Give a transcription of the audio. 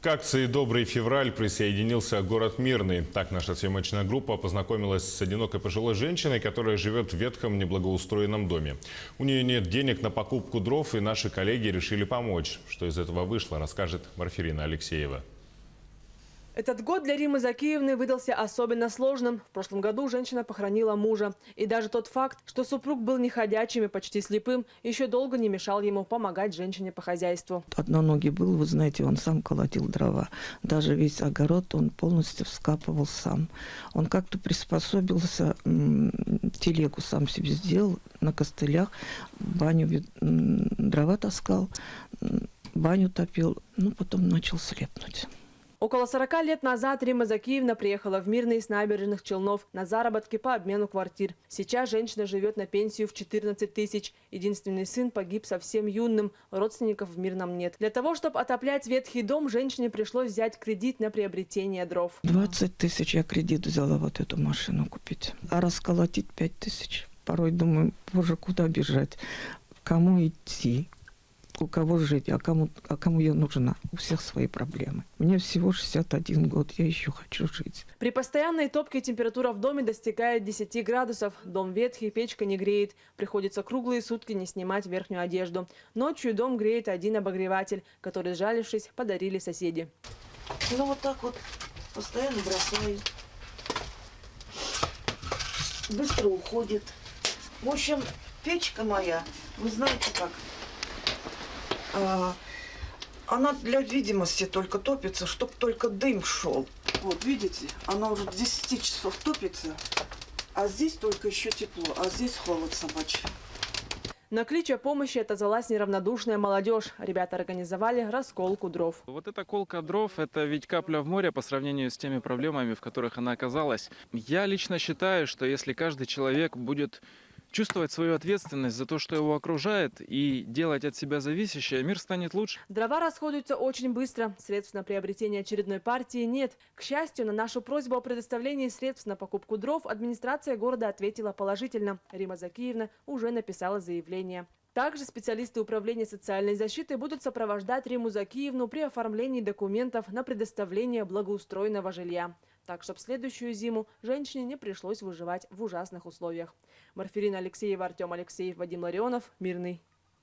К акции «Добрый февраль» присоединился город Мирный. Так наша съемочная группа познакомилась с одинокой пожилой женщиной, которая живет в ветхом неблагоустроенном доме. У нее нет денег на покупку дров, и наши коллеги решили помочь. Что из этого вышло, расскажет Марфирина Алексеева. Этот год для Риммы Закиевны выдался особенно сложным. В прошлом году женщина похоронила мужа. И даже тот факт, что супруг был неходячим и почти слепым, еще долго не мешал ему помогать женщине по хозяйству. Одноногий был, вы знаете, он сам колотил дрова. Даже весь огород он полностью вскапывал сам. Он как-то приспособился, телегу сам себе сделал на костылях, баню, дрова таскал, баню топил, потом начал слепнуть. Около 40 лет назад Римма Закиевна приехала в Мирный с набережных Челнов на заработки по обмену квартир. Сейчас женщина живет на пенсию в 14 тысяч. Единственный сын погиб совсем юным, родственников в Мирном нет. Для того, чтобы отоплять ветхий дом, женщине пришлось взять кредит на приобретение дров. 20 тысяч я кредит взяла вот эту машину купить, а расколотить 5 тысяч. Порой думаю, боже, куда бежать, кому идти? У кого жить, а кому я нужна? У всех свои проблемы. Мне всего 61 год, я еще хочу жить. При постоянной топке температура в доме достигает 10 градусов. Дом ветхий, печка не греет. Приходится круглые сутки не снимать верхнюю одежду. Ночью дом греет один обогреватель, который, сжалившись, подарили соседи. Вот так вот постоянно бросаю. Быстро уходит. В общем, печка моя, вы знаете как? Она для видимости только топится, чтобы только дым шел. Вот, видите, она уже к 10 часов топится, а здесь только еще тепло, а здесь холод собачий. На клич о помощи отозвалась неравнодушная молодежь. Ребята организовали расколку дров. Вот эта колка дров – это ведь капля в море по сравнению с теми проблемами, в которых она оказалась. Я лично считаю, что если каждый человек будет чувствовать свою ответственность за то, что его окружает, и делать от себя зависящее, мир станет лучше. Дрова расходуются очень быстро. Средств на приобретение очередной партии нет. К счастью, на нашу просьбу о предоставлении средств на покупку дров администрация города ответила положительно. Римма Закиевна уже написала заявление. Также специалисты управления социальной защиты будут сопровождать Римму Закиевну при оформлении документов на предоставление благоустроенного жилья. Так, чтобы в следующую зиму женщине не пришлось выживать в ужасных условиях. Марфирина Алексеева, Артем Алексеев, Вадим Ларионов, Мирный.